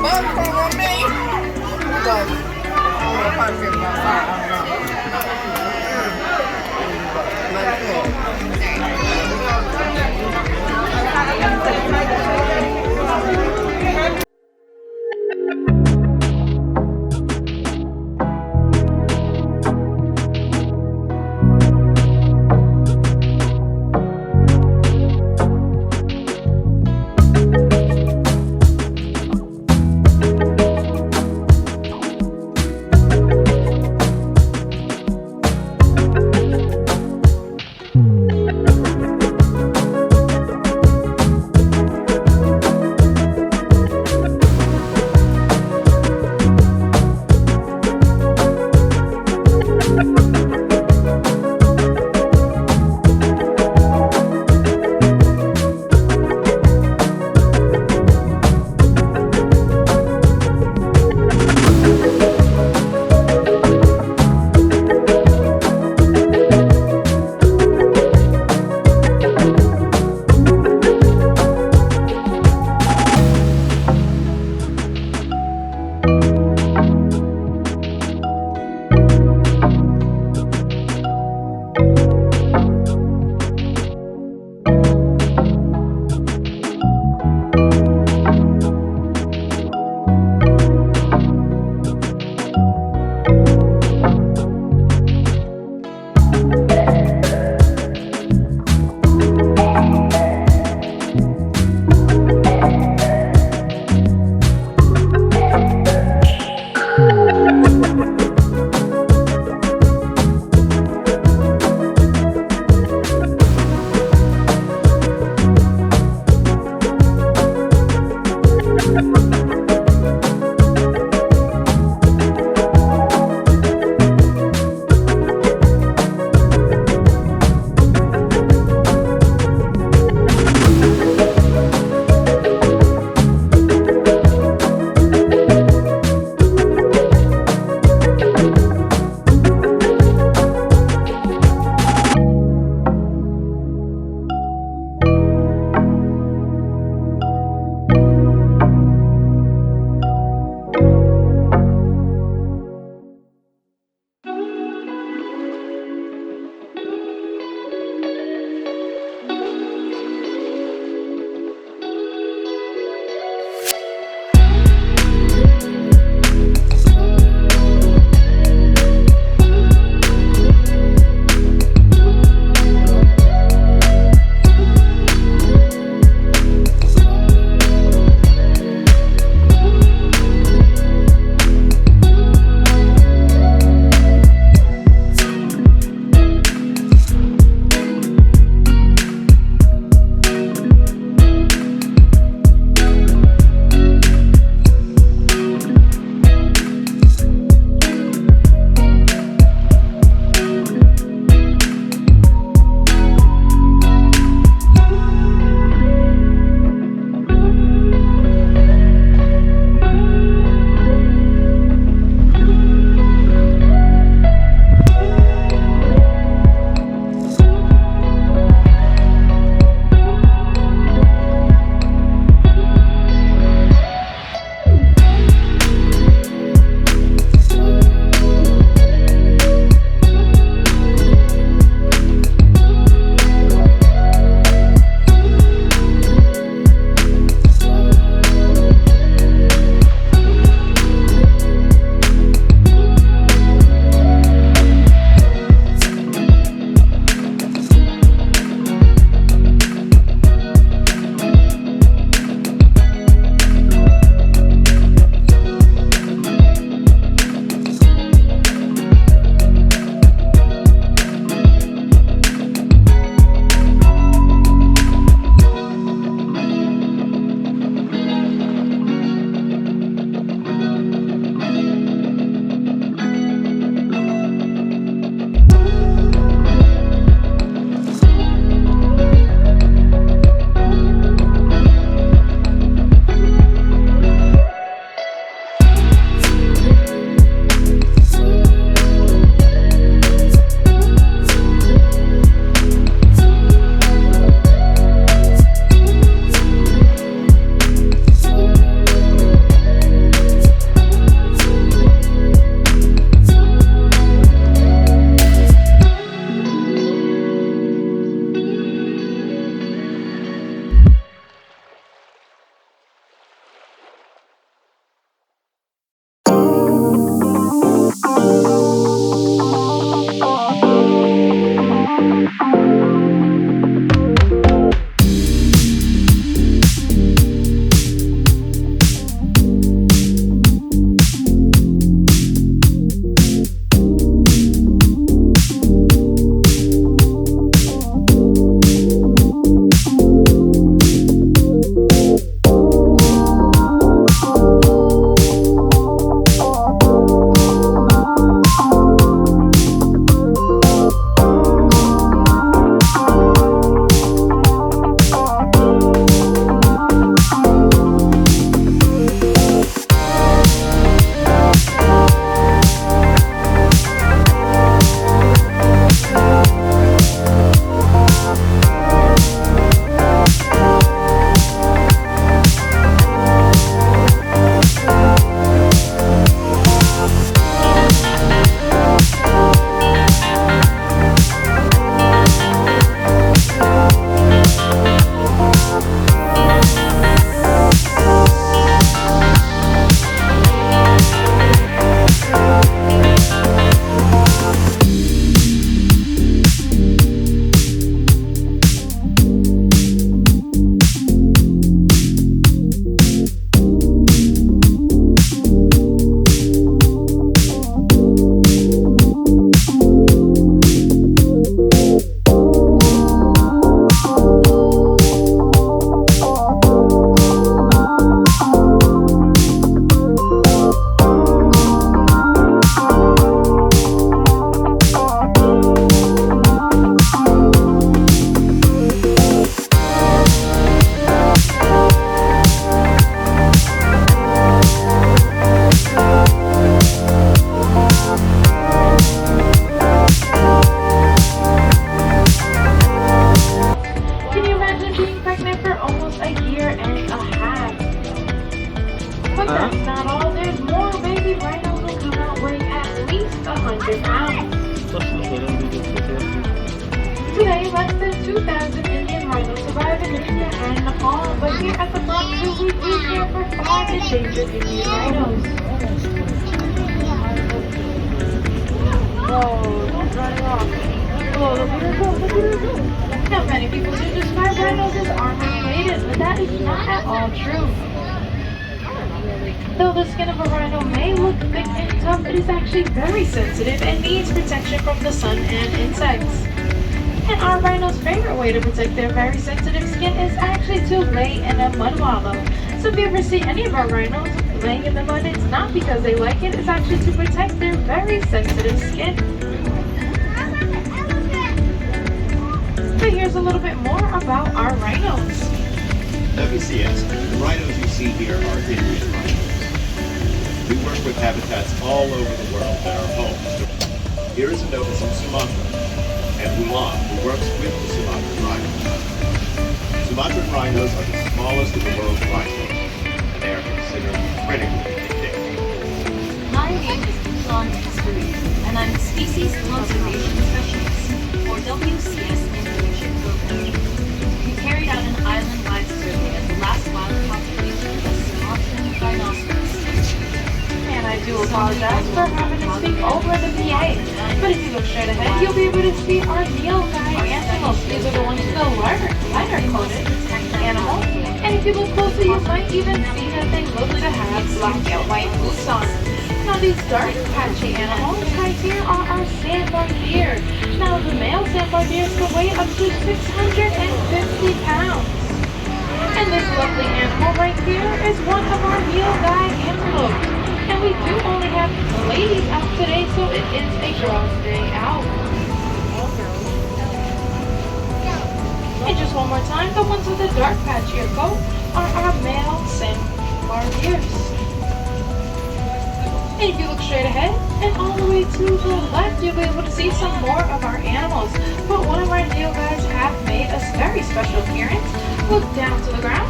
mugshroom on me. But I'm gonna probably get about five. I don't know. But that's not all. There's more baby rhinos will come out weighing at least 100 pounds. Today, less than 2,000 Indian rhinos survive in India and Nepal, but here at the Bronx Zoo, we do care for 5 endangered Indian rhinos. Whoa, don't run off. Whoa, look at her go, look at her go. Now, many people do describe rhinos as armor-plated, but that is not at all true. Though the skin of a rhino may look thick and tough, it is actually very sensitive and needs protection from the sun and insects. And our rhino's favorite way to protect their very sensitive skin is actually to lay in a mud wallow. So if you ever see any of our rhinos laying in the mud, it's not because they like it, it's actually to protect their very sensitive skin. But here's a little bit more about our rhinos. WCS, the rhinos you see here are Indian rhinos. We work with habitats all over the world that are homes. Here is a note from Sumatra, and Wulan, who works with the Sumatran rhinos. Sumatran rhinos are the smallest of the world's rhinos, and they are considered critically endangered. My name is Wulan Kasturi, and I'm the Species Conservation Specialist for WCS Indonesia Program. We carried out an island-wide survey of the last wild population of Sumatran rhinoceros. And I do apologize for having to speak over the PA, but if you look straight ahead, you'll be able to see our nilgai antelopes. These are the ones with the lighter-coated animals. And if you look closely, you might even see that they look to have black and white boots on. Now these dark patchy animals right here are our sandbar deer. Now the male sandbar deers can weigh up to 650 pounds. And this lovely animal right here is one of our nilgai antelopes. And we do only have ladies out today, so it is a girls' day out. And just one more time, the ones with the dark patchier coat are our male sandbar deers. And if you look straight ahead and all the way to the left, you'll be able to see some more of our animals. But one of our nilgais have made a very special appearance. Look down to the ground.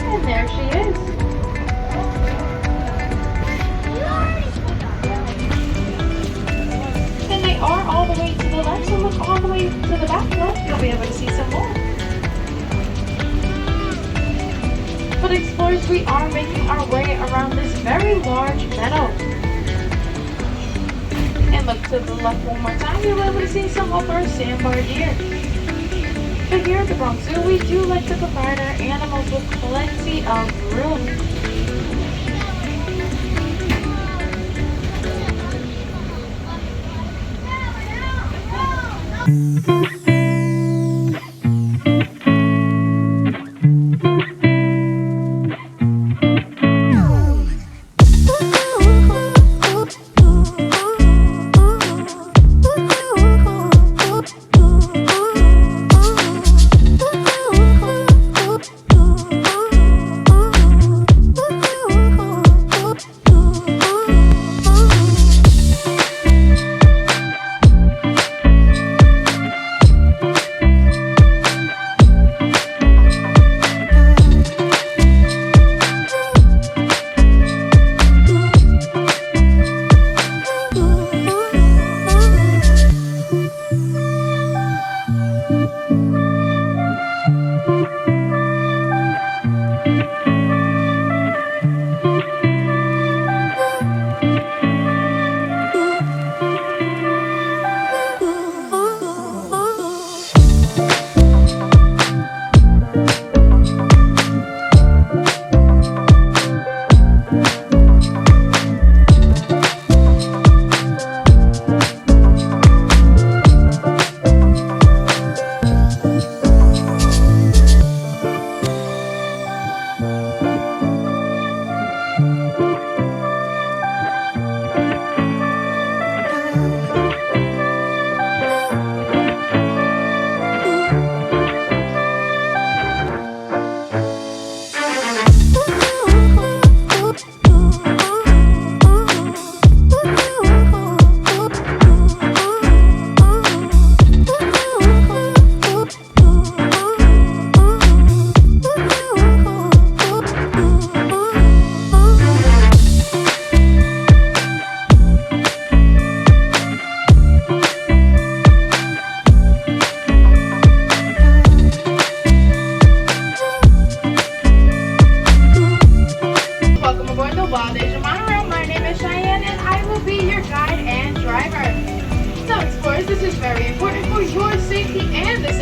And there she is. And they are all the way to the left, so look all the way to the back left, you'll be able to see some more. But explorers, we are making our way around this very large meadow. And look to the left one more time, you'll be able to see some of our sandbar deer. But here at the Bronx Zoo, we do like to provide our animals with plenty of room.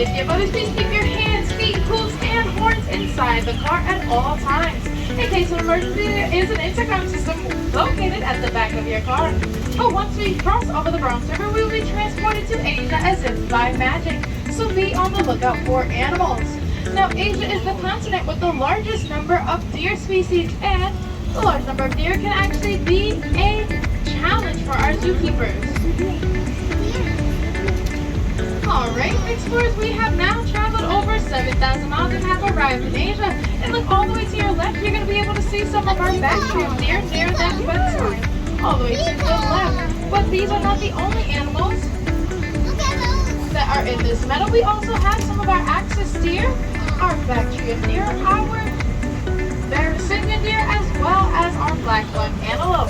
safety of others, please keep your hands, feet, hooves, and horns inside the car at all times. In case of emergency, there is an intercom system located at the back of your car. But once we cross over the Bronx River, we will be transported to Asia as if by magic. So be on the lookout for animals. Now, Asia is the continent with the largest number of deer species, and the large number of deer can actually be a challenge for our zookeepers. Alright, explorers, we have now traveled over 7,000 miles and have arrived in Asia. And look all the way to your left, you're going to be able to see some of our backstream deer near that fence line. All the way to the left. But these are not the only animals that are in this meadow. We also have some of our axis deer, our Bactrian deer, our Barasinghan deer, as well as our black-buck antelope.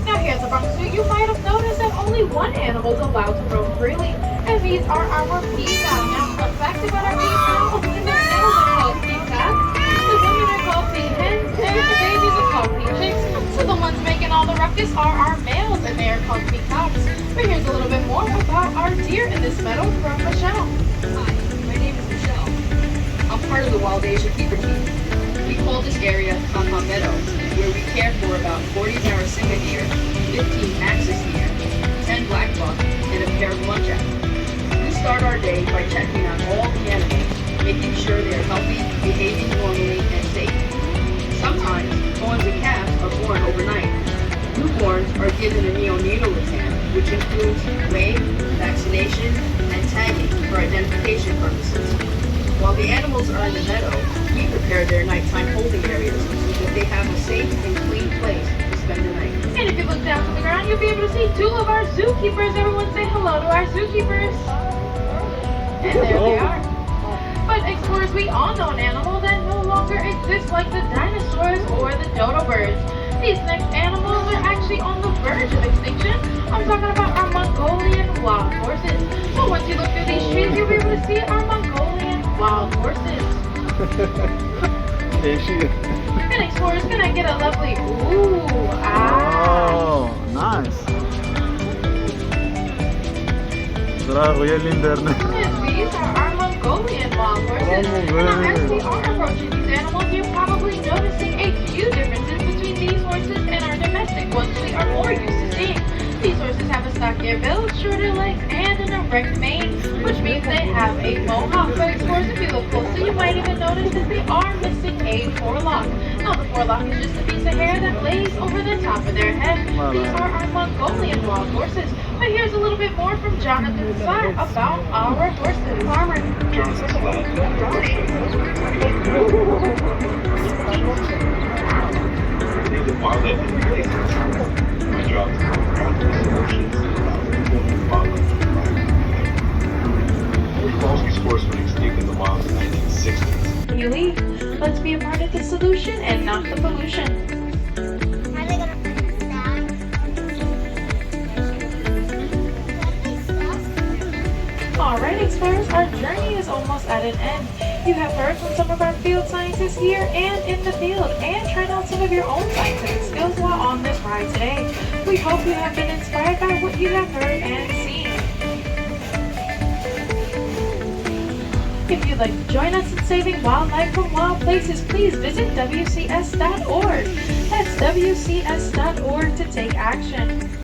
Now here at the Bronx Zoo, you might have noticed that only one animal is allowed to roam freely, and these are our peacock. Now, fun fact about our peacock, only the males are called peacock, the women are called peahens, and the babies are called peachicks. So the ones making all the ruckus are our males, and they are called peacocks. But here's a little bit more about our deer in this meadow from Michelle. Hi, my name is Michelle. I'm part of the Wild Asia Keeper Team. We call this area Kaka Meadow, where we care for about 40 Barasinghan deer, 15 axis deer, 10 black buck, and a pair of muntjac. We start our day by checking on all the animals, making sure they are healthy, behaving normally, and safe. Sometimes, fawns and calves are born overnight. Newborns are given a neonatal exam, which includes weighing, vaccination, and tagging for identification purposes. While the animals are in the meadow, we prepare their nighttime holding areas so that they have a safe and clean place to spend the night. And if you look down to the ground, you'll be able to see two of our zookeepers. Everyone say hello to our zookeepers. And there they are. But explorers, we all know an animal that no longer exists like the dinosaurs or the dodo birds. These next animals are actually on the verge of extinction. I'm talking about our Mongolian wild horses. So once you look through these trees, you'll be able to see our Mongolian wild horses. And explorers, can I get a lovely ooh, ah? Oh, nice. Bravo, you're l'internet. And these are our Mongolian wild horses. Now, as we are approaching these animals, you're probably noticing a few differences between these horses and our domestic ones we are more used to seeing. These horses have a stockier build, shorter legs, and an erect mane, which means they have a mohawk. But explorers, if you look closer, you might even notice that they are missing a forelock. Now, the forelock is just a piece of hair that lays over the top of their head. These are our Mongolian wild horses. But here's a little bit more from Jonathan's side about our horses. Farmer. My job is to promote the solutions about wildlife environment. False spores were extinct in the wild in the 1960s. You leave. Let's be a part of the solution and not the pollution. Are they gonna put this down? Alright, explorers, our journey is almost at an end. You have heard from some of our field scientists here and in the field, and tried out some of your own scientific skills while on this ride today. We hope you have been inspired by what you have heard and seen. If you'd like to join us in saving wildlife from wild places, please visit WCS.org. That's WCS.org to take action.